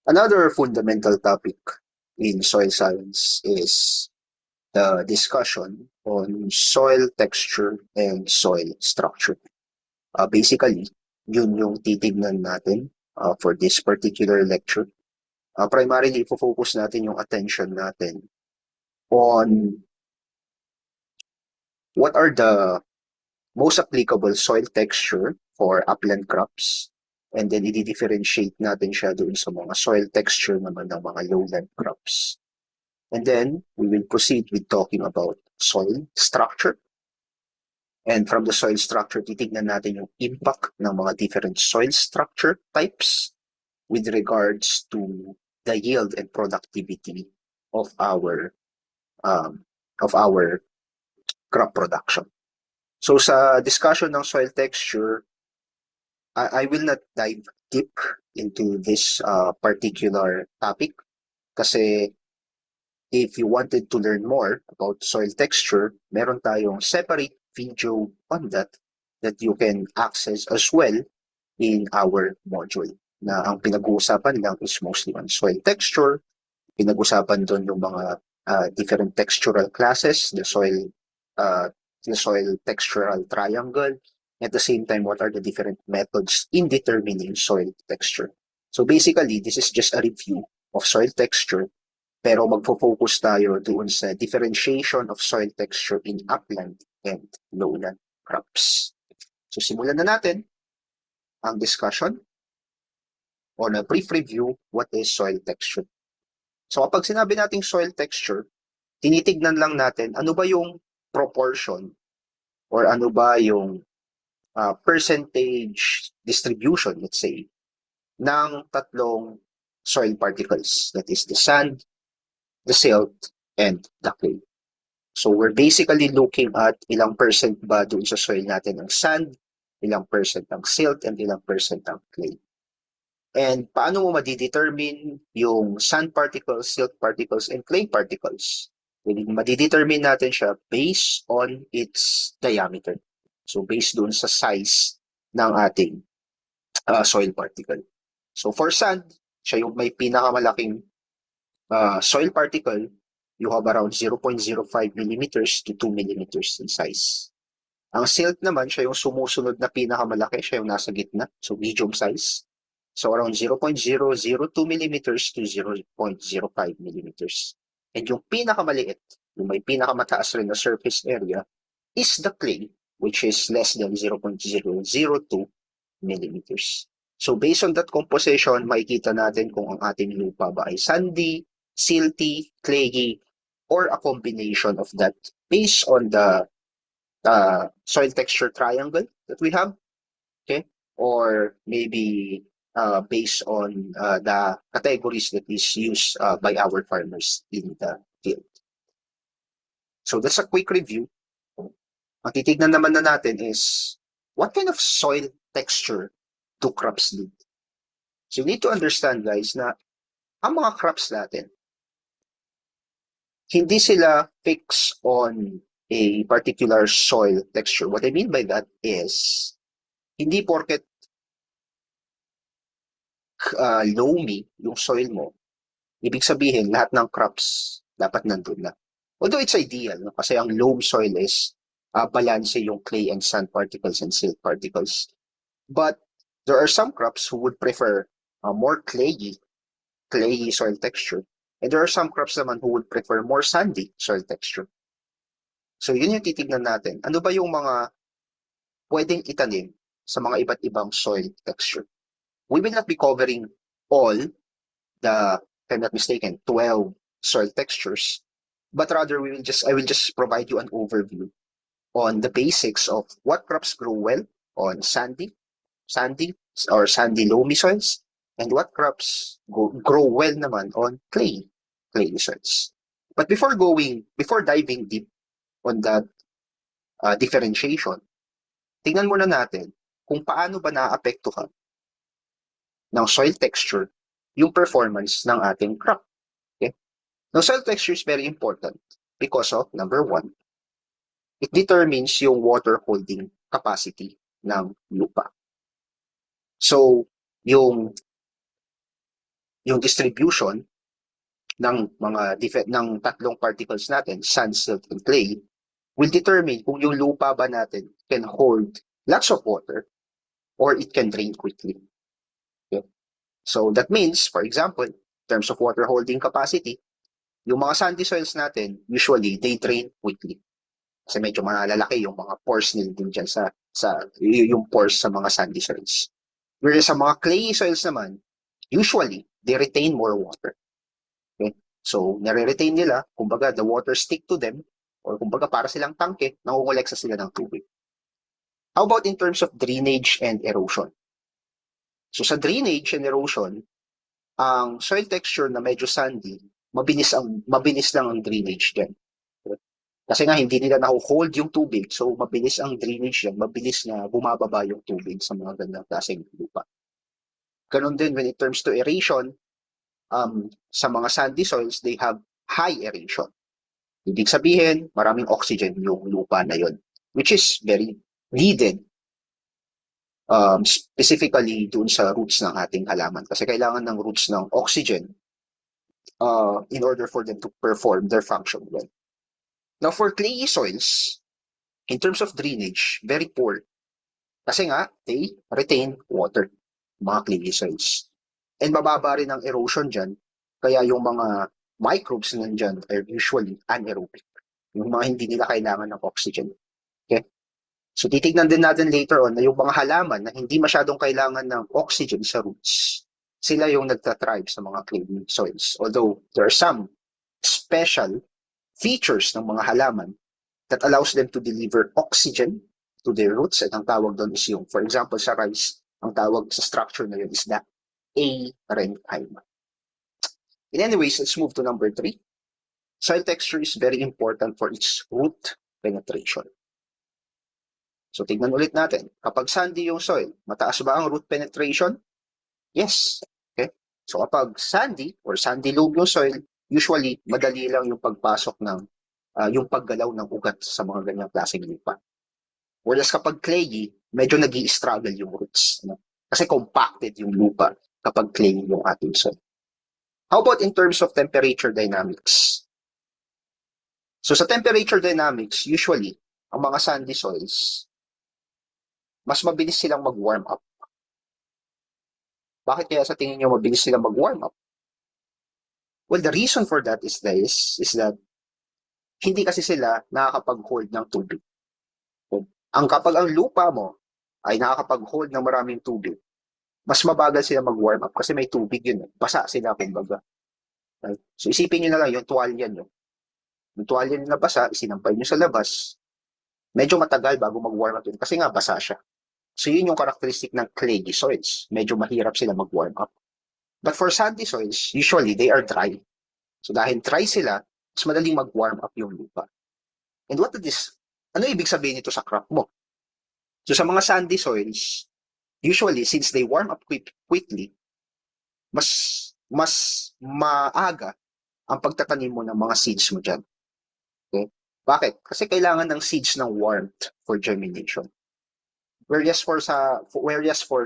Another fundamental topic in soil science is the discussion on soil texture and soil structure. Basically, yun yung titignan natin for this particular lecture. Primarily, focus natin yung attention natin on what are the most applicable soil texture for upland crops, and then i-differentiate natin siya doon sa mga soil texture naman ng mga lowland crops. And then we will proceed with talking about soil structure. And from the soil structure, titignan natin yung impact ng mga different soil structure types with regards to the yield and productivity of our um, of our crop production. So sa discussion ng soil texture, I will not dive deep into this particular topic kasi if you wanted to learn more about soil texture, meron tayong separate video on that you can access as well in our module. Na ang pinag-uusapan lang is mostly on soil texture. Pinag-usapan doon yung mga different textural classes, uh, the soil textural triangle. At the same time, what are the different methods in determining soil texture? So basically, this is just a review of soil texture, pero magfo-focus tayo doon sa differentiation of soil texture in upland and lowland crops. So simulan na natin ang discussion on a brief review what is soil texture. So kapag sinabi nating soil texture, tinitignan lang natin ano ba yung proportion or ano ba yung percentage distribution, let's say, ng tatlong soil particles. That is the sand, the silt, and the clay. So we're basically looking at ilang percent ba doon sa soil natin ang sand, ilang percent ang silt, and ilang percent ang clay. And paano mo madidetermine yung sand particles, silt particles, and clay particles? Madidetermine natin siya based on its diameter. So based doon sa size ng ating soil particle. So for sand, siya yung may pinakamalaking soil particle. You have around 0.05 millimeters to 2 millimeters in size. Ang silt naman, siya yung sumusunod na pinakamalaki, siya yung nasa gitna, so medium size. So around 0.002 millimeters to 0.05 millimeters. And yung pinakamaliit, yung may pinakamataas rin na surface area, is the clay, which is less than 0.002 millimeters. So based on that composition, makikita natin kung ang ating lupa ba ay sandy, silty, clayey, or a combination of that based on the soil texture triangle that we have, okay? Or maybe based on the categories that is used by our farmers in the field. So that's a quick review. Ang titignan naman na natin is what kind of soil texture do crops need? So you need to understand guys na ang mga crops natin, hindi sila fixed on a particular soil texture. What I mean by that is, hindi porket loamy yung soil mo, ibig sabihin lahat ng crops dapat nandun na. Although it's ideal, no? Kasi ang loam soil is balance yung clay and sand particles and silt particles. But there are some crops who would prefer more clayey soil texture. And there are some crops naman who would prefer more sandy soil texture. So yun yung titignan natin. Ano ba yung mga pwedeng itanim sa mga iba't ibang soil texture? We will not be covering all the, if I'm not mistaken, 12 soil textures, but rather I will just provide you an overview on the basics of what crops grow well on sandy or sandy loamy soils, and what crops grow well naman on clay soils. But before diving deep on that differentiation, tingnan muna natin kung paano ba naapektuhan ng soil texture yung performance ng ating crop. Okay? Now, soil texture is very important because of, number one, it determines yung water holding capacity ng lupa. So, yung yung distribution ng ng tatlong particles natin, sand, silt, and clay, will determine kung yung lupa ba natin can hold lots of water or it can drain quickly. Okay? So that means, for example, in terms of water holding capacity, yung mga sandy soils natin, usually, they drain quickly. Kasi medyo malalaki yung mga pores nila din dyan yung pores sa mga sandy soils. Whereas sa mga clayy soils naman, usually, they retain more water. Okay? So, nare-retain nila, kumbaga, the water stick to them, or kumbaga, para silang tangke, nangunguleksa sila ng tubig. How about in terms of drainage and erosion? So, sa drainage and erosion, ang soil texture na medyo sandy, mabilis lang ang drainage diyan. Kasi nga hindi nila naho-hold yung tubig, so mabilis ang drainage yan, mabilis na bumababa yung tubig sa mga gandang klaseng lupa. Ganun din when it terms to aeration, sa mga sandy soils, they have high aeration. Ibig sabihin, maraming oxygen yung lupa na yon, which is very needed, specifically dun sa roots ng ating halaman. Kasi kailangan ng roots ng oxygen in order for them to perform their function well. Now, for clayey soils, in terms of drainage, very poor. Kasi nga, they retain water, mga clayey soils. And mababa rin ang erosion dyan, kaya yung mga microbes na nandyan are usually anaerobic. Yung mga hindi nila kailangan ng oxygen. Okay? So titignan din natin later on na yung mga halaman na hindi masyadong kailangan ng oxygen sa roots, sila yung nagtatribe sa mga clayey soils. Although there are some special features ng mga halaman that allows them to deliver oxygen to their roots. At ang tawag doon is yung, for example, sa rice, ang tawag sa structure na yun is the parenchyma. In anyways, let's move to number 3. Soil texture is very important for its root penetration. So, tignan ulit natin. Kapag sandy yung soil, mataas ba ang root penetration? Yes. Okay? So, kapag sandy or sandy loam yung soil, usually, madali lang yung pagpasok ng yung paggalaw ng ugat sa mga ganyang klaseng lupa. Whereas kapag clayey, medyo nag-i-struggle yung roots. No? Kasi compacted yung lupa kapag clayey yung ating soil. How about in terms of temperature dynamics? So sa temperature dynamics, usually, ang mga sandy soils, mas mabilis silang mag-warm up. Bakit kaya sa tingin nyo mabilis silang mag-warm up? Well, the reason for that is that hindi kasi sila nakakapag-hold ng tubig. Kapag ang lupa mo ay nakakapag-hold ng maraming tubig, mas mabagal sila mag-warm up kasi may tubig yun. Basa sila, kumbaga. Right? So isipin nyo na lang yung tuwalya nyo. Yung tuwalya nyo na basa, isinampay nyo sa labas, medyo matagal bago mag-warm up yun kasi nga basa siya. So yun yung characteristic ng clayey soils. Medyo mahirap sila mag-warm up. But for sandy soils, usually they are dry. So dahil dry sila, mas madaling mag-warm up yung lupa. And ano ibig sabihin nito sa crop mo? So sa mga sandy soils, usually since they warm up quickly, mas maaga ang pagtatanim mo ng mga seeds mo dyan. Okay? Bakit? Kasi kailangan ng seeds ng warmth for germination. Whereas for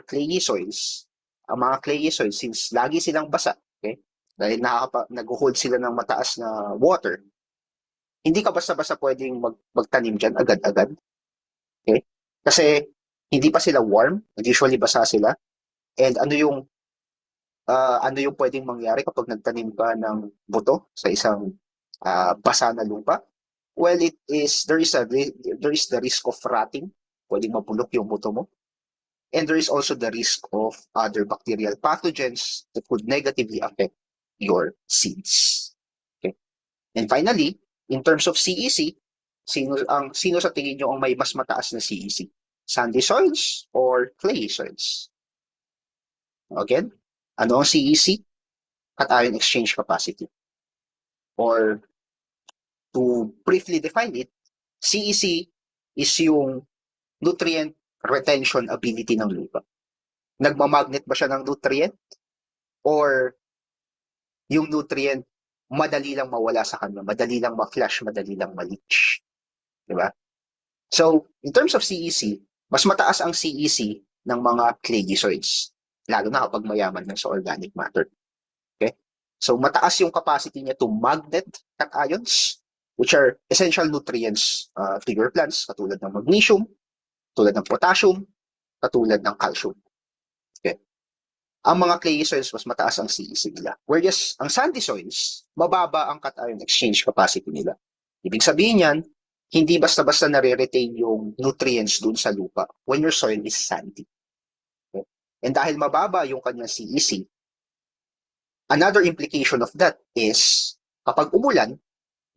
clayey soils, ang mga clayey soils, since lagi silang basa, okay? Dahil nag-hold sila ng mataas na water, hindi ka basta-basta pwedeng magtanim dyan agad-agad. Okay? Kasi hindi pa sila warm, usually basa sila. And ano yung pwedeng mangyari kapag nagtanim ka ng buto sa isang basa na lupa? Well, there is the risk of rotting. Pwedeng mapulok yung buto mo. And there is also the risk of other bacterial pathogens that could negatively affect your seeds. Okay? And finally, in terms of CEC, sino sa tingin nyo ang may mas mataas na CEC? Sandy soils or clay soils? Again, ano ang CEC? Cation exchange capacity. Or to briefly define it, CEC is yung nutrient retention ability ng lupa. Nagmamagnet ba siya ng nutrient? Or yung nutrient madali lang mawala sa kanya, madali lang ma-flash, madali lang ma-leach. Diba? So, in terms of CEC, mas mataas ang CEC ng mga clayey soils, lalo na kapag mayaman na sa organic matter. So mataas yung capacity niya to magnet cations, which are essential nutrients to your plants, katulad ng magnesium, katulad ng potassium, katulad ng calcium. Okay. Ang mga clayey soils, mas mataas ang CEC nila. Whereas ang sandy soils, mababa ang cation exchange capacity nila. Ibig sabihin yan, hindi basta-basta nare-retain yung nutrients dun sa lupa when your soil is sandy. Okay? And dahil mababa yung kanyang CEC, another implication of that is, kapag umulan,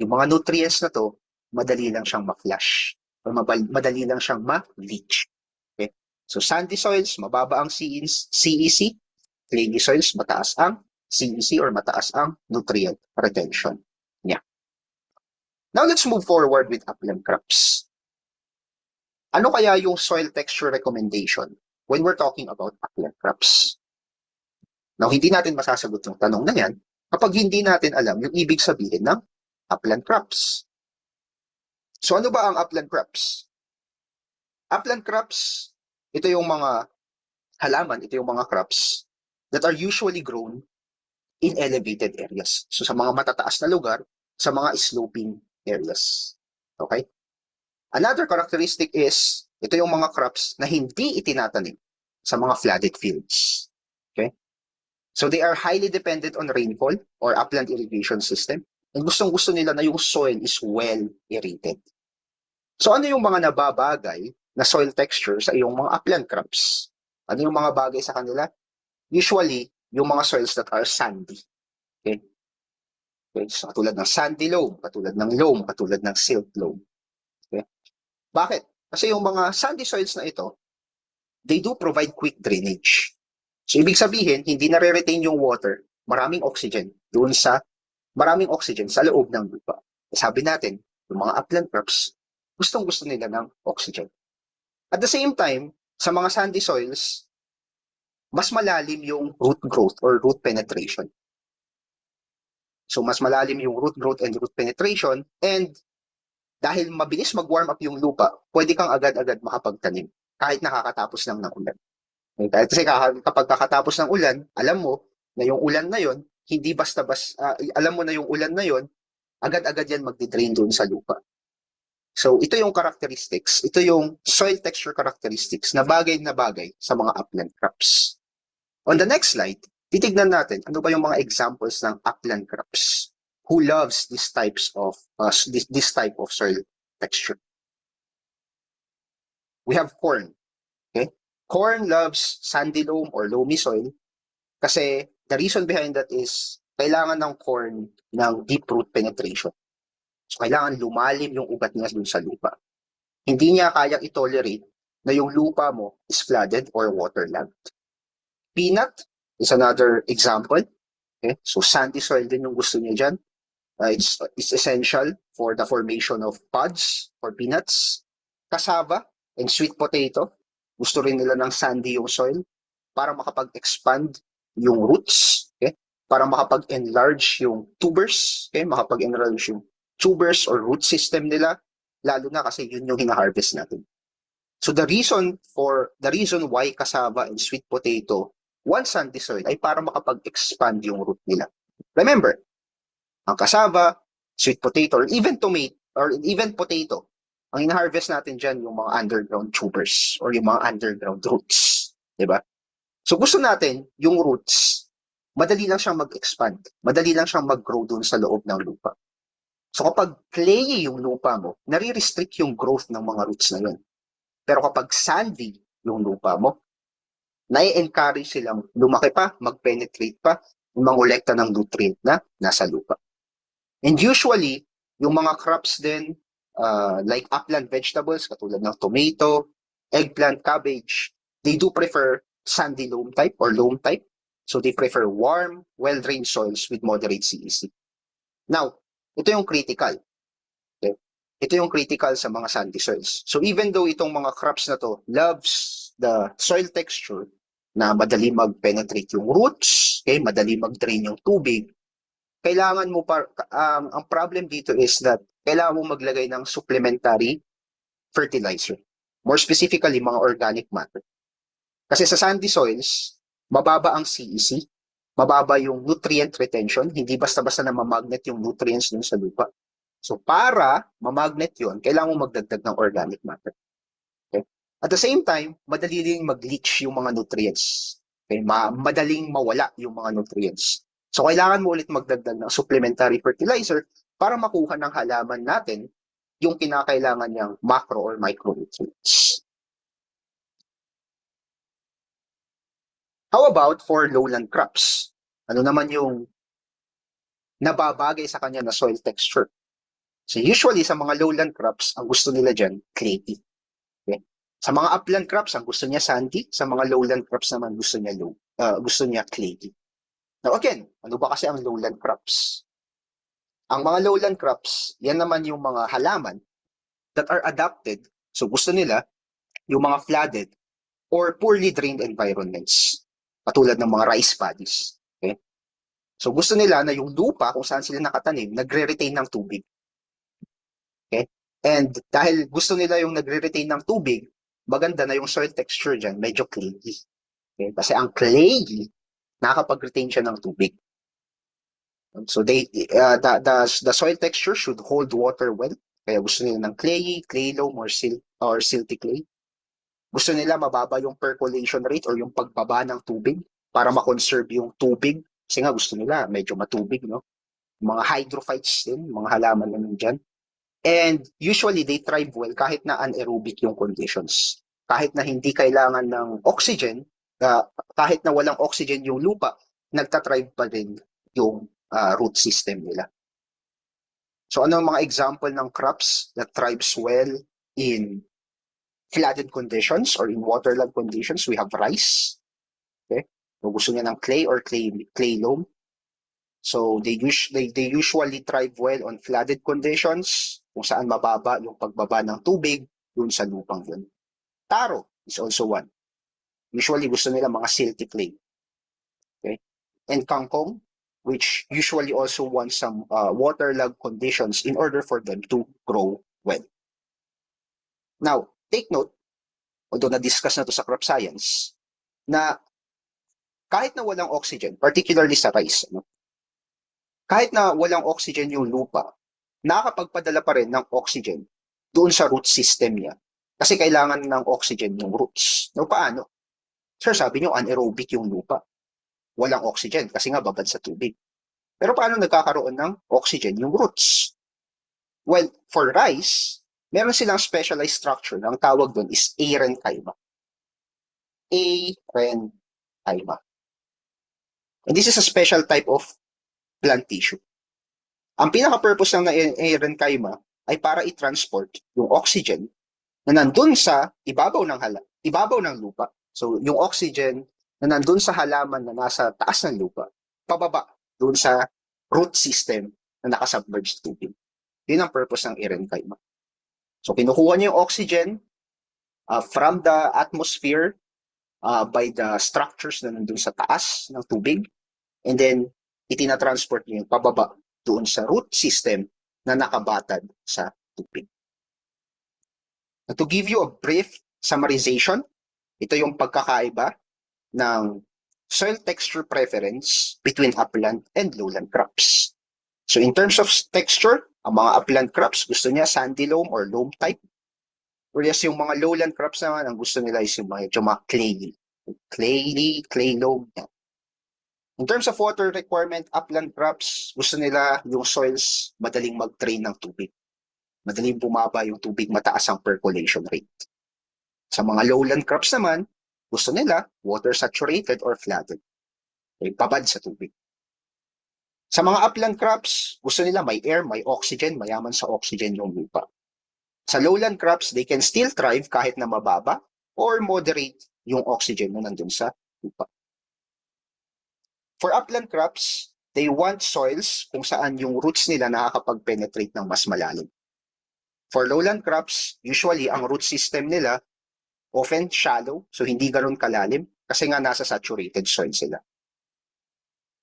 yung mga nutrients na to, madali lang siyang ma-flush or madali lang siyang ma-leach. Okay? So sandy soils, mababa ang CEC. Clayey soils, mataas ang CEC or mataas ang nutrient retention niya. Now let's move forward with upland crops. Ano kaya yung soil texture recommendation when we're talking about upland crops? Now, hindi natin masasagot yung tanong na yan kapag hindi natin alam yung ibig sabihin ng upland crops. So ano ba ang upland crops? Upland crops, ito yung mga halaman, ito yung mga crops that are usually grown in elevated areas. So sa mga matataas na lugar, sa mga sloping areas. Okay? Another characteristic is, ito yung mga crops na hindi itinatanim sa mga flooded fields. Okay? So they are highly dependent on rainfall or upland irrigation system. And gustong-gusto nila na yung soil is well aerated. So ano yung mga nababagay na soil texture sa iyong mga upland crops? Ano yung mga bagay sa kanila? Usually, yung mga soils that are sandy. Okay? Okay? So, katulad ng sandy loam, katulad ng loam, katulad ng silt loam. Okay? Bakit? Kasi yung mga sandy soils na ito, they do provide quick drainage. So, ibig sabihin, hindi nare-retain yung water, maraming oxygen sa loob ng lupa. Sabi natin, yung mga upland crops, gustong-gusto nila ng oxygen. At the same time, sa mga sandy soils, mas malalim yung root growth or root penetration. So, mas malalim yung root growth and root penetration, and dahil mabilis mag-warm up yung lupa, pwede kang agad-agad makapagtanim kahit nakakatapos lang ng ulan. Kasi kapag kakatapos ng ulan, alam mo na yung ulan na yon, hindi alam mo na yung ulan na yon, agad-agad yan magdi-drain doon sa lupa. So, ito yung characteristics, ito yung soil texture characteristics na bagay sa mga upland crops. On the next slide, titignan natin ano ba yung mga examples ng upland crops who loves this type of soil texture. We have corn. Okay? Corn loves sandy loam or loamy soil kasi the reason behind that is kailangan ng corn ng deep root penetration. So, kailangan lumalim yung ugat niya dun sa lupa. Hindi niya kayang i-tolerate na yung lupa mo is flooded or waterlogged. Peanut is another example. Okay? So, sandy soil din yung gusto niya dyan. It's essential for the formation of pods or peanuts. Cassava and sweet potato, gusto rin nila ng sandy yung soil para makapag-expand yung roots, okay? Para makapag-enlarge yung tubers, okay? Makapag-enlarge yung tubers or root system nila, lalo na kasi yun yung hina-harvest natin. So the reason why cassava and sweet potato want sandy soil ay para makapag-expand yung root nila. Remember, ang cassava, sweet potato, or even tomato, or even potato, ang ina-harvest natin dyan yung mga underground tubers or yung mga underground roots. Diba? So gusto natin yung roots, madali lang siyang mag-expand, madali lang siyang mag-grow dun sa loob ng lupa. So kapag clayey yung lupa mo, nare-restrict yung growth ng mga roots na yun. Pero kapag sandy yung lupa mo, nai-encourage silang lumaki pa, mag-penetrate pa, mangolekta ng nutrient na nasa lupa. And usually, yung mga crops din, like upland vegetables, katulad ng tomato, eggplant, cabbage, they do prefer sandy loam type or loam type. So they prefer warm, well-drained soils with moderate CEC. Now, ito yung critical. Okay? Ito yung critical sa mga sandy soils. So even though itong mga crops na to loves the soil texture na madali mag-penetrate yung roots, okay, madali mag-drain yung tubig, kailangan mo ang problem dito is that kailangan mo maglagay ng supplementary fertilizer. More specifically, mga organic matter. Kasi sa sandy soils, mababa ang CEC, mababa yung nutrient retention, hindi basta-basta na mamagnet yung nutrients dun sa lupa. So para mamagnet yun, kailangan mo magdagdag ng organic matter. Okay? At the same time, madali rin mag-leach yung mga nutrients. Okay? Madaling mawala yung mga nutrients. So kailangan mo ulit magdagdag ng supplementary fertilizer para makuha ng halaman natin yung kinakailangan niyang macro or micronutrients. How about for lowland crops? Ano naman yung nababagay sa kanya na soil texture? So usually sa mga lowland crops, ang gusto nila dyan, clayey. Okay? Sa mga upland crops, ang gusto niya sandy. Sa mga lowland crops naman, gusto niya clayey. Now again, ano ba kasi ang lowland crops? Ang mga lowland crops, yan naman yung mga halaman that are adapted. So gusto nila yung mga flooded or poorly drained environments. Katulad ng mga rice paddies. Okay? So gusto nila na yung lupa kung saan sila nakatanim, nagre-retain ng tubig. Okay? And dahil gusto nila yung nagre-retain ng tubig, maganda na yung soil texture dyan, medyo clayey. Okay? Kasi ang clayey, nakakapag-retain siya ng tubig. So the soil texture should hold water well. Kaya gusto nila ng clayey, clay loam, or silty clay. Gusto nila mababa yung percolation rate or yung pagbaba ng tubig para ma-conserve yung tubig. Kasi nga gusto nila medyo matubig, no? Mga hydrophytes din, mga halaman na nandyan. And usually they thrive well kahit na anaerobic yung conditions. Kahit na hindi kailangan ng oxygen, kahit na walang oxygen yung lupa, nagtathrive pa din yung root system nila. So ano ang mga example ng crops that thrives well in flooded conditions or in waterlogged conditions? We have rice. Okay? So gusto niya ng clay or clay loam. So they usually thrive well on flooded conditions kung saan mababa yung pagbaba ng tubig dun sa lupang yun. Taro is also one. Usually gusto nila mga silty clay. Okay? And kangkong, which usually also want some waterlogged conditions in order for them to grow well. Now, take note, although na-discuss na to sa crop science, na kahit na walang oxygen, particularly sa rice, ano, kahit na walang oxygen yung lupa, nakakapagpadala pa rin ng oxygen doon sa root system niya. Kasi kailangan ng oxygen yung roots. No, paano? Sir, sabi niyo anaerobic yung lupa. Walang oxygen kasi nga babad sa tubig. Pero paano nagkakaroon ng oxygen yung roots? Well, for rice, meron silang specialized structure. Ang tawag doon is aerenchyma. Aerenchyma. And this is a special type of plant tissue. Ang pinaka-purpose ng aerenchyma ay para i-transport yung oxygen na nandun sa ibabaw ng lupa. So, yung oxygen na nandun sa halaman na nasa taas ng lupa, pababa dun sa root system na nakasubmerged tubig. Yun ang purpose ng aerenchyma. So, kinukuha niya yung oxygen from the atmosphere by the structures na nandun sa taas ng tubig, and then itinatransport niya yung pababa doon sa root system na nakabatad sa tubig. And to give you a brief summarization, ito yung pagkakaiba ng soil texture preference between upland and lowland crops. So in terms of texture, ang mga upland crops gusto niya sandy loam or loam type. Whereas yung mga lowland crops naman, ang gusto nila is yung medyo mga clayey. Clay loam. In terms of water requirement, upland crops, gusto nila yung soils madaling mag-drain ng tubig. Madaling bumaba yung tubig, mataas ang percolation rate. Sa mga lowland crops naman, gusto nila water saturated or flooded. Okay, babad sa tubig. Sa mga upland crops, gusto nila may air, may oxygen, mayaman sa oxygen yung lupa. Sa lowland crops, they can still thrive kahit na mababa or moderate yung oxygen na nandun sa lupa. For upland crops, they want soils kung saan yung roots nila nakakapag-penetrate ng mas malalim. For lowland crops, usually ang root system nila often shallow, so hindi ganun kalalim kasi nga nasa saturated soil sila.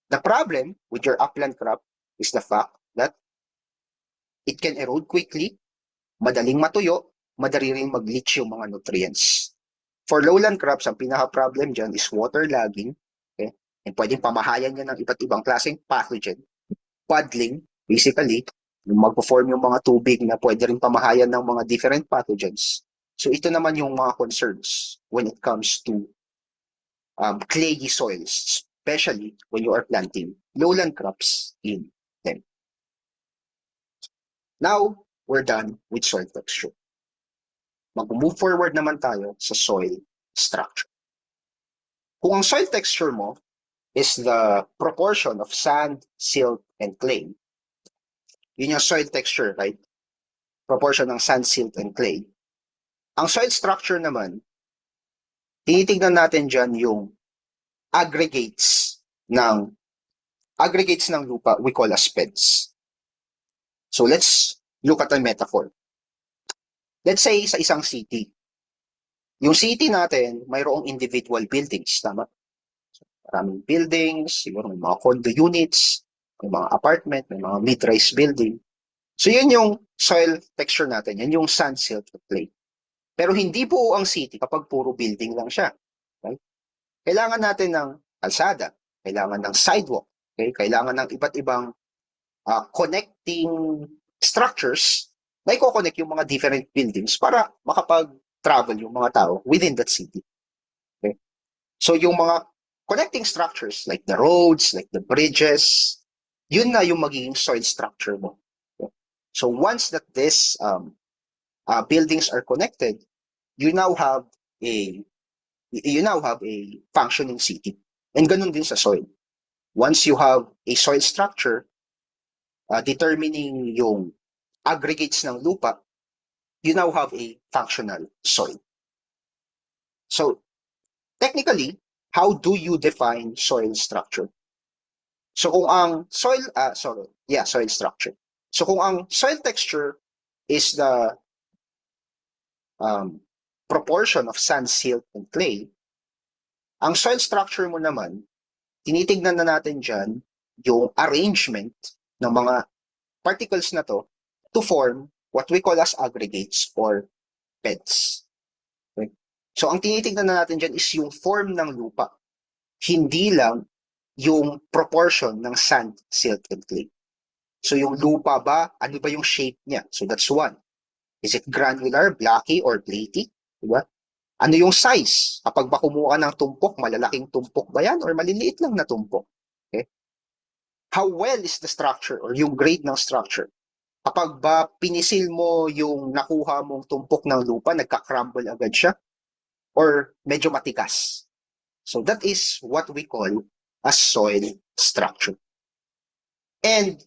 The problem with your upland crop is the fact that it can erode quickly, madaling matuyo, madali rin mag-leach yung mga nutrients. For lowland crops, ang pinaka-problem dyan is waterlogging, okay? and pwedeng pamahayan niya ng iba't ibang klaseng pathogen. Puddling, basically, yung magpo-form yung mga tubig na pwede rin pamahayan ng mga different pathogens. So ito naman yung mga concerns when it comes to clayey soils, especially when you are planting lowland crops in them. Now, we're done with soil texture. Mag-move forward naman tayo sa soil structure. Kung ang soil texture mo is the proportion of sand, silt, and clay, yun yung soil texture, right? Proportion ng sand, silt, and clay. Ang soil structure naman, tinitignan natin dyan yung aggregates ng lupa we call as beds. So let's look at a metaphor. Let's say sa isang city. Yung city natin, mayroong individual buildings, tama? Maraming buildings, siguro may mga condo units, may mga apartment, may mga mid-rise building. So yun yung soil texture natin, yan yung sand, silt, at clay. Pero hindi buo ang city kapag puro building lang siya. Okay? Kailangan natin ng kalsada, kailangan ng sidewalk, okay? Kailangan ng iba't ibang connecting structures na i-connect yung mga different buildings para makapag-travel yung mga tao within that city. Okay? So yung mga connecting structures like the roads, like the bridges, yun na yung magiging soil structure mo. Okay? So once that these buildings are connected, you now have a functioning city. And ganun din sa soil. Once you have a soil structure determining yung aggregates ng lupa, you now have a functional soil. So, technically, how do you define soil structure? So kung ang soil structure. So kung ang soil texture is the proportion of sand, silt, and clay, ang soil structure mo naman, tinitignan na natin dyan yung arrangement ng mga particles na to form what we call as aggregates or beds. Okay? So ang tinitignan na natin dyan is yung form ng lupa, hindi lang yung proportion ng sand, silt, and clay. So yung lupa ba, ano ba yung shape niya? So that's one. Is it granular, blocky, or platy? Diba? Ano yung size? Kapag ba kumuha ng tumpok, malalaking tumpok ba yan? Or maliliit lang na tumpok? Okay? How well is the structure or yung grade ng structure? Kapag ba pinisil mo yung nakuha mong tumpok ng lupa, nagka-crumble agad siya? Or medyo matigas? So that is what we call a soil structure. And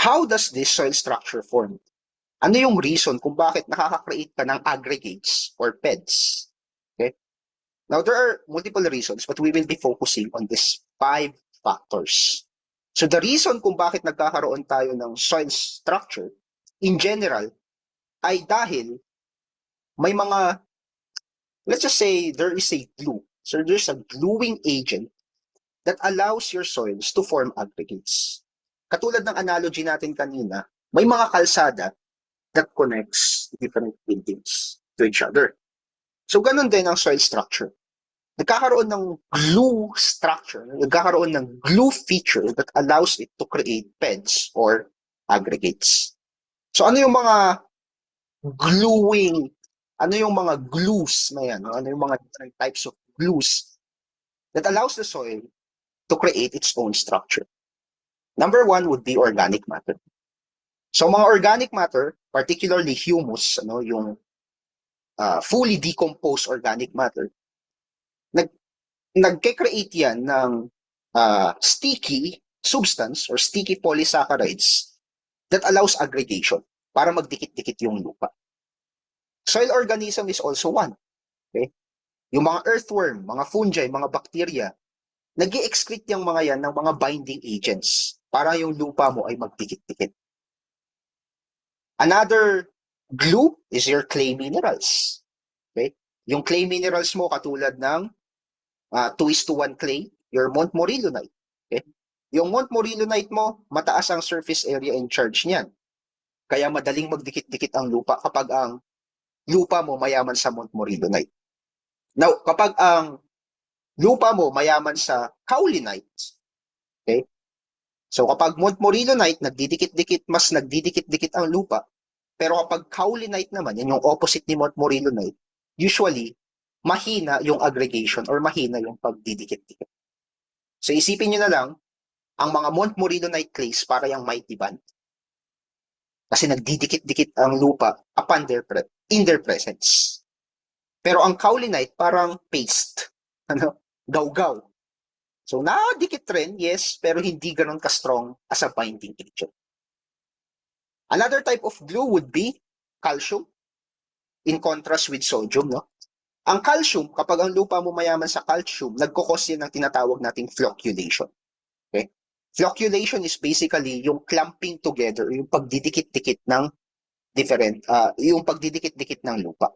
how does this soil structure form? Ano yung reason kung bakit nakaka-create ka ng aggregates or beds? Okay? Now, there are multiple reasons, but we will be focusing on these 5 factors. So, the reason kung bakit nagkakaroon tayo ng soil structure, in general, ay dahil may mga, let's just say, there is a glue. So, there's a gluing agent that allows your soils to form aggregates. Katulad ng analogy natin kanina, may mga kalsada that connects different buildings to each other. So, ganun din ang soil structure. Nagkakaroon ng glue structure, nagkakaroon ng glue feature that allows it to create beds or aggregates. So, ano yung mga gluing, ano yung mga glues na yan? Ano yung mga different types of glues that allows the soil to create its own structure? Number one would be organic matter. So, mga organic matter, particularly humus, yung fully decomposed organic matter, nagke-create yan ng sticky substance or sticky polysaccharides that allows aggregation para magdikit-dikit yung lupa. Soil organism is also one. Okay? Yung mga earthworm, mga fungi, mga bacteria, nag-i-excrete yung mga yan ng mga binding agents para yung lupa mo ay magdikit-dikit. Another glue is your clay minerals. Okay? Yung clay minerals mo katulad ng 2:1 clay, your montmorillonite. Okay? Yung montmorillonite mo, mataas ang surface area and charge niyan. Kaya madaling magdikit-dikit ang lupa kapag ang lupa mo mayaman sa montmorillonite. Now, kapag ang lupa mo mayaman sa kaolinite. Okay? So kapag montmorillonite, mas nagdidikit-dikit ang lupa. Pero kapag kaolinite naman, yan yung opposite ni montmorillonite, usually, mahina yung aggregation or mahina yung pagdidikit-dikit. So isipin nyo na lang, ang mga montmorillonite clays para yung mighty band. Kasi nagdidikit-dikit ang lupa in their presence. Pero ang kaolinite parang paste. Ano? Gaw-gaw. So nakadikit rin, yes, pero hindi ganun ka-strong as a binding agent. Another type of glue would be calcium in contrast with sodium, no? Ang calcium, kapag ang lupa mo mayaman sa calcium, nagkukos yan ng tinatawag nating flocculation. Okay? Flocculation is basically yung clumping together, yung pagdidikit-dikit ng yung pagdidikit-dikit ng lupa.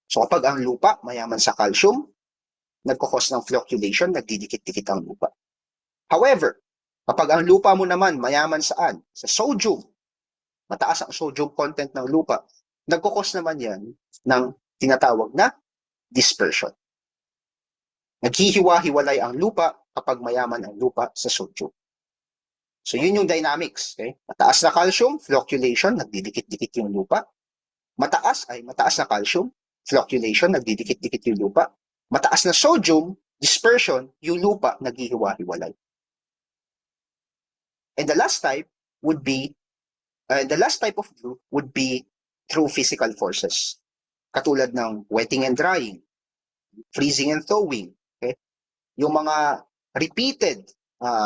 So kapag ang lupa mayaman sa calcium, nagkukos ng flocculation, nagdidikit-dikit ang lupa. However, kapag ang lupa mo naman mayaman saan? Sa sodium, mataas ang sodium content ng lupa, nagkukos naman yan ng tinatawag na dispersion. Naghihiwa-hiwalay ang lupa kapag mayaman ang lupa sa sodium. So yun yung dynamics. Okay? Mataas na calcium, flocculation, nagdidikit-dikit yung lupa. Mataas na calcium, flocculation, nagdidikit-dikit yung lupa. Mataas na sodium, dispersion, yung lupa naghihiwa-hiwalay. And the last type of glue would be through physical forces. Katulad ng wetting and drying, freezing and thawing. Okay? Yung mga repeated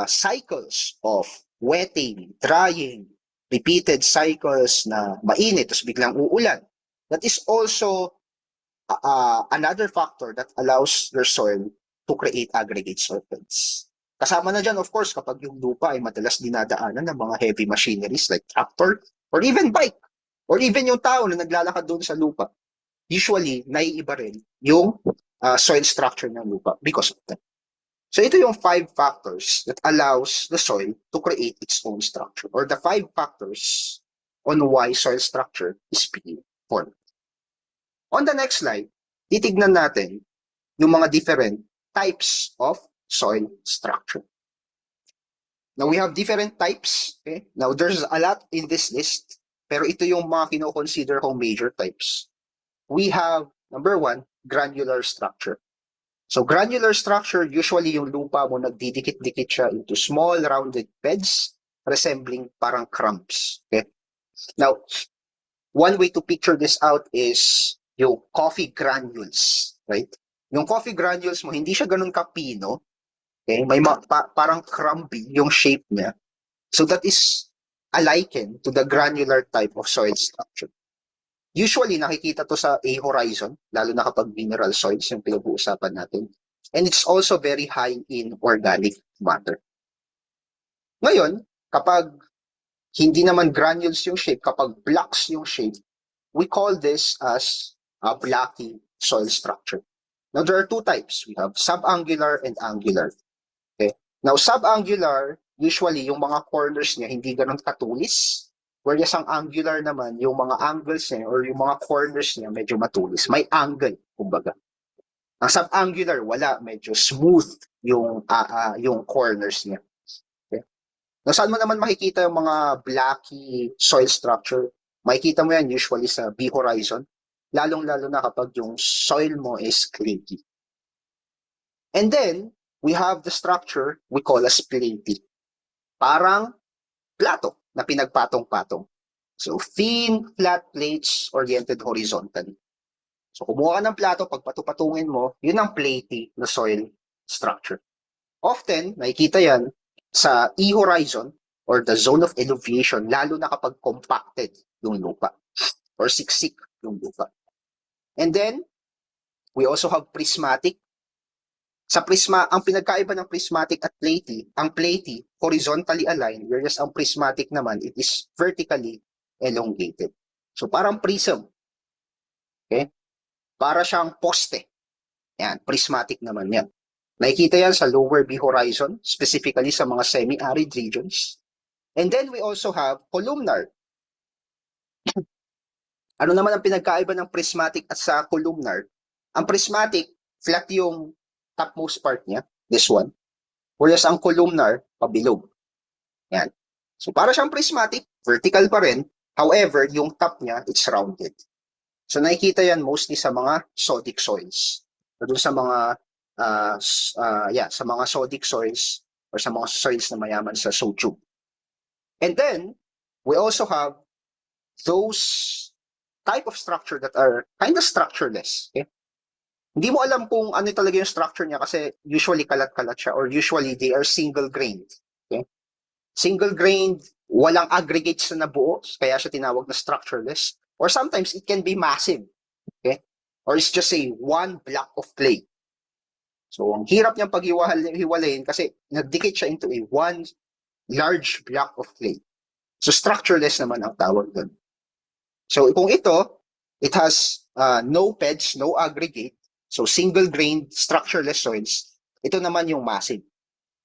cycles of wetting, drying, repeated cycles na mainit, tapos biglang uulan. That is also another factor that allows your soil to create aggregate soil beds. Kasama na dyan, of course, kapag yung lupa ay madalas dinadaanan ng mga heavy machineries like tractor or even bike or even yung tao na naglalakad doon sa lupa. Usually, naiiba rin yung soil structure ng lupa because of that. So ito yung 5 factors that allows the soil to create its own structure or the 5 factors on why soil structure is being formed. On the next slide, titignan natin yung mga different types of soil structure. Now, we have different types. Okay? Now, there's a lot in this list, pero ito yung mga kino-consider kong major types. We have, number 1, granular structure. So granular structure, usually yung lupa mo nagdidikit-dikit siya into small rounded beds resembling parang crumbs. Okay? Now, one way to picture this out is yung coffee granules, right? Yung coffee granules mo, hindi siya ganun kapino. Okay? May parang crumbly yung shape niya. So that is a liken to the granular type of soil structure. Usually, nakikita to sa A horizon, lalo na kapag mineral soils yung pinag-uusapan natin. And it's also very high in organic matter. Ngayon, kapag hindi naman granules yung shape, kapag blocks yung shape, we call this as a blocky soil structure. Now, there are 2 types. We have subangular and angular. Okay? Now, subangular, usually, yung mga corners niya hindi ganun katulis. Whereas ang angular naman, yung mga angles niya or yung mga corners niya medyo matulis. May angle, kumbaga. Ang subangular, wala. Medyo smooth yung corners niya. Okay? Now, saan mo naman makikita yung mga blocky soil structure? Makikita mo yan usually sa B horizon. Lalong-lalo na kapag yung soil mo is clayey. And then, we have the structure we call as platy. Parang plato na pinagpatong-patong. So, thin, flat plates oriented horizontally. So, kumuha ka ng plato, pagpatupatungin mo, yun ang platy na soil structure. Often, nakikita yan sa E-horizon or the zone of elevation, lalo na kapag compacted yung lupa or siksik yung lupa. And then, we also have prismatic. Ang pinagkaiba ng prismatic at platy, ang platy horizontally aligned, whereas ang prismatic naman, it is vertically elongated. So parang prism. Okay? Para siyang poste. Yan, prismatic naman yan. Nakikita yan sa lower B horizon, specifically sa mga semi-arid regions. And then we also have columnar. Ano naman ang pinagkaiba ng prismatic at sa columnar? Ang prismatic, flat yung topmost part niya, this one. Whereas ang columnar, pabilog. Yan. So para siyang prismatic, vertical pa rin. However, yung top niya, it's rounded. So nakikita yan mostly sa mga sodic soils. O dun sa mga sa mga sodic soils or sa mga soils na mayaman sa sodium. And then we also have those type of structure that are kind of structureless. Okay? Hindi mo alam kung ano talaga yung structure niya kasi usually kalat-kalat siya or usually they are single-grained. Okay? Single-grained, walang aggregates na nabuo, kaya siya tinawag na structureless. Or sometimes it can be massive. Okay? Or it's just a one block of clay. So, ang hirap niyang paghiwalayin kasi nagdikit siya into a one large block of clay. So, structureless naman ang tawag doon. So, kung ito, it has no PEDs, no aggregate, so single-grained structureless soils, ito naman yung massive.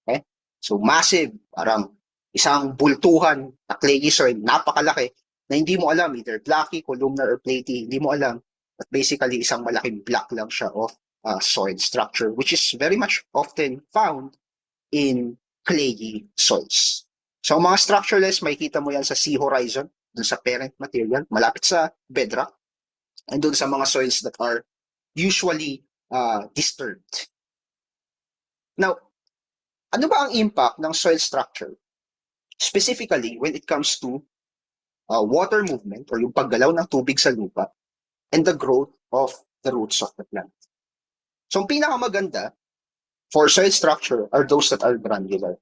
Okay? So, massive, parang isang bultuhan na clayey soil, napakalaki, na hindi mo alam, either blocky, columnar, or platy, hindi mo alam. But basically, isang malaking block lang siya of soil structure, which is very much often found in clayey soils. So, mga structureless, makikita mo yan sa sea horizon, dun sa parent material, malapit sa bedrock, and dun sa mga soils that are usually disturbed. Now, ano ba ang impact ng soil structure? Specifically, when it comes to water movement or yung paggalaw ng tubig sa lupa and the growth of the roots of the plant. So, ang pinakamaganda for soil structure are those that are granular.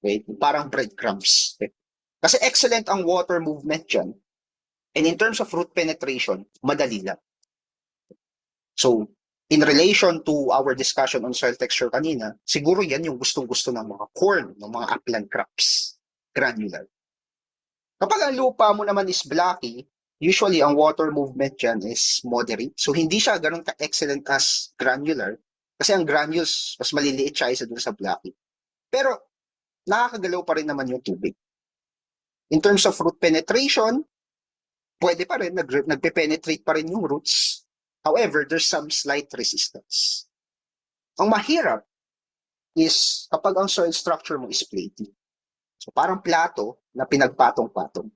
Okay? Parang breadcrumbs. Okay? Kasi excellent ang water movement dyan. And in terms of root penetration, madali lang. So, in relation to our discussion on soil texture kanina, siguro yan yung gustong-gusto ng mga corn, ng mga upland crops. Granular. Kapag ang lupa mo naman is blocky, usually ang water movement dyan is moderate. So, hindi siya ganun ka-excellent as granular. Kasi ang granules, mas maliliit siya isa dun sa blocky. Pero, nakakagalaw pa rin naman yung tubig. In terms of root penetration, pwede pa rin, nagpe-penetrate pa rin yung roots. However, there's some slight resistance. Ang mahirap is kapag ang soil structure mo is platy. So, parang plato na pinagpatong-patong.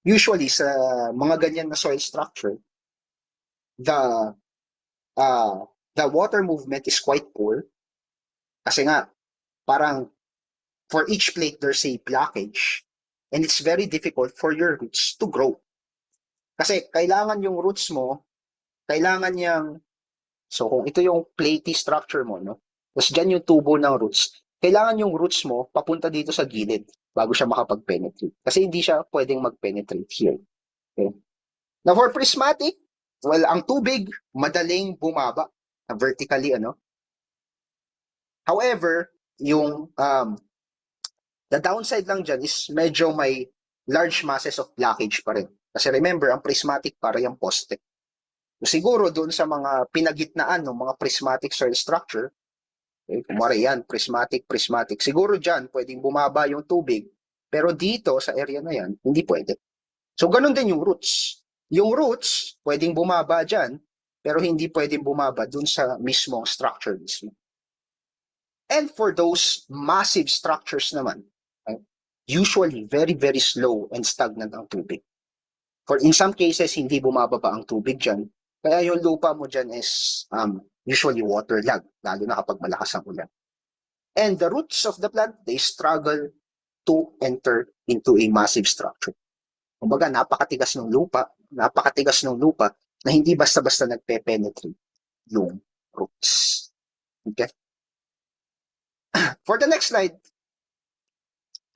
Usually, sa mga ganyan na soil structure, the water movement is quite poor. Kasi nga, parang for each plate, there's a blockage. And it's very difficult for your roots to grow. Kasi kailangan yung roots mo, kailangan niyang, so kung ito yung platy structure mo, no? Tapos dyan yung tubo ng roots, kailangan yung roots mo papunta dito sa gilid bago siya makapag-penetrate. Kasi hindi siya pwedeng mag-penetrate here. Okay? Now for prismatic, well, ang tubig, madaling bumaba vertically, ano? However, yung the downside lang dyan is medyo may large masses of blockage pa rin. Kasi remember, ang prismatic para yung poste. So, siguro doon sa mga pinagitnaan ng mga prismatic soil structure, kumari yan, prismatic. Siguro dyan, pwedeng bumaba yung tubig. Pero dito, sa area na yan, hindi pwede. So, ganun din yung roots. Yung roots, pwedeng bumaba dyan, pero hindi pwedeng bumaba dun sa mismong structure mismo. And for those massive structures naman, usually very, very slow and stagnant ang tubig. For in some cases, hindi bumababa ang tubig dyan. Kaya yung lupa mo dyan is usually waterlogged, lalo na kapag malakas ang ulan. And the roots of the plant, they struggle to enter into a massive structure. Kumbaga, napakatigas ng lupa na hindi basta-basta nagpe-penetrate yung roots. Okay? For the next slide,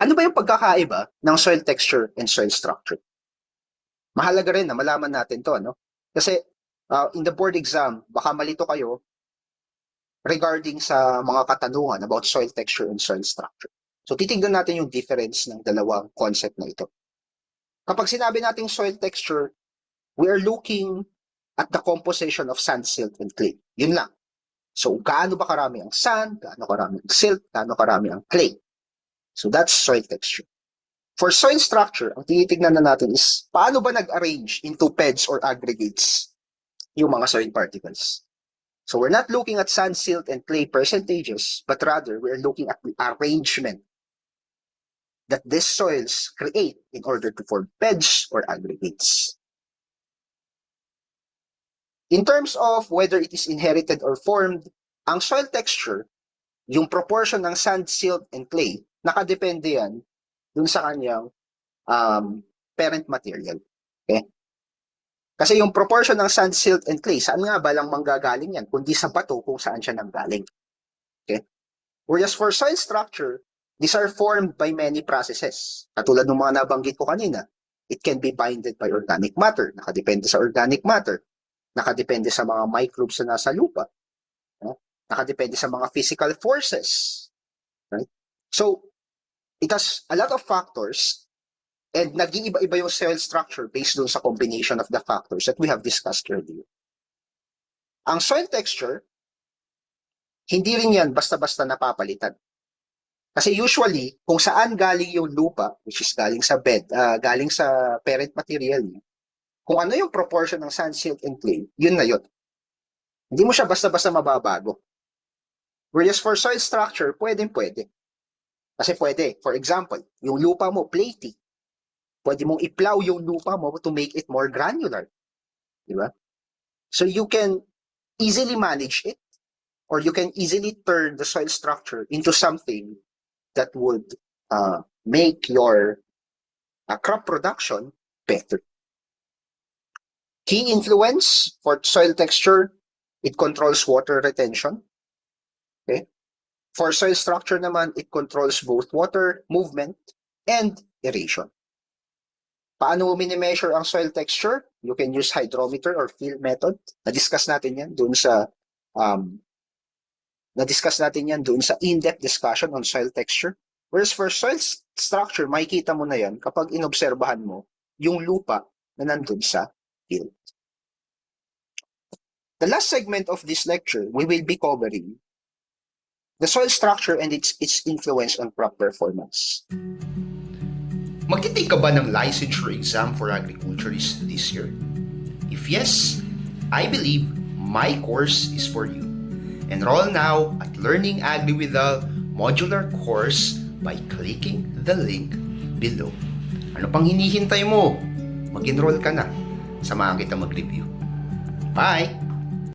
ano ba yung pagkakaiba ng soil texture and soil structure? Mahalaga rin na malaman natin to, no? Kasi in the board exam, baka malito kayo regarding sa mga katanungan about soil texture and soil structure. So titignan natin yung difference ng dalawang concept na ito. Kapag sinabi nating soil texture, we are looking at the composition of sand, silt, and clay. Yun lang. So gaano ba karami ang sand, gaano karami ang silt, gaano karami ang clay. So that's soil texture. For soil structure, ang tinitignan na natin is paano ba nag-arrange into beds or aggregates yung mga soil particles. So we're not looking at sand, silt, and clay percentages, but rather we're looking at the arrangement that these soils create in order to form beds or aggregates. In terms of whether it is inherited or formed, ang soil texture, yung proportion ng sand, silt, and clay, nakadepende yan dun sa kanyang parent material. Okay? Kasi yung proportion ng sand, silt, and clay, saan nga ba lang manggagaling yan? Kundi sa bato kung saan siya nanggaling. Okay? Whereas for soil structure, these are formed by many processes. Katulad ng mga nabanggit ko kanina, it can be binded by organic matter. Nakadepende sa organic matter. Nakadepende sa mga microbes na nasa lupa. Nakadepende sa mga physical forces. Right? So, it has a lot of factors and nag-iiba-iba yung cell structure based dun sa combination of the factors that we have discussed earlier. Ang soil texture, hindi rin yan basta-basta napapalitan. Kasi usually, kung saan galing yung lupa, which is galing sa bed, galing sa parent material niya, kung ano yung proportion ng sand, silt, and clay, yun na yun. Hindi mo siya basta-basta mababago. Whereas for soil structure, pwede. Kasi pwede, for example, yung lupa mo, platy. Pwede mong i-plow yung lupa mo to make it more granular. Di ba? So you can easily manage it, or you can easily turn the soil structure into something that would make your crop production better. Key influence for soil texture, it controls water retention. Okay? For soil structure naman, it controls both water movement and aeration. Paano mo mini-measure ang soil texture? You can use hydrometer or field method. Na-discuss natin yan doon sa in-depth discussion on soil texture. Whereas for soil structure, makikita mo na yan kapag inobserbahan mo yung lupa na nandun sa field. The last segment of this lecture, we will be covering the soil structure and its influence on crop performance. Magti-take ka ba ng licensure exam for agriculturist this year? If yes, I believe my course is for you. Enroll now at Learning Agri Withal modular course by clicking the link below. Ano pang hinihintay mo? Mag-enroll ka na. Samahan kita mag-review. Bye!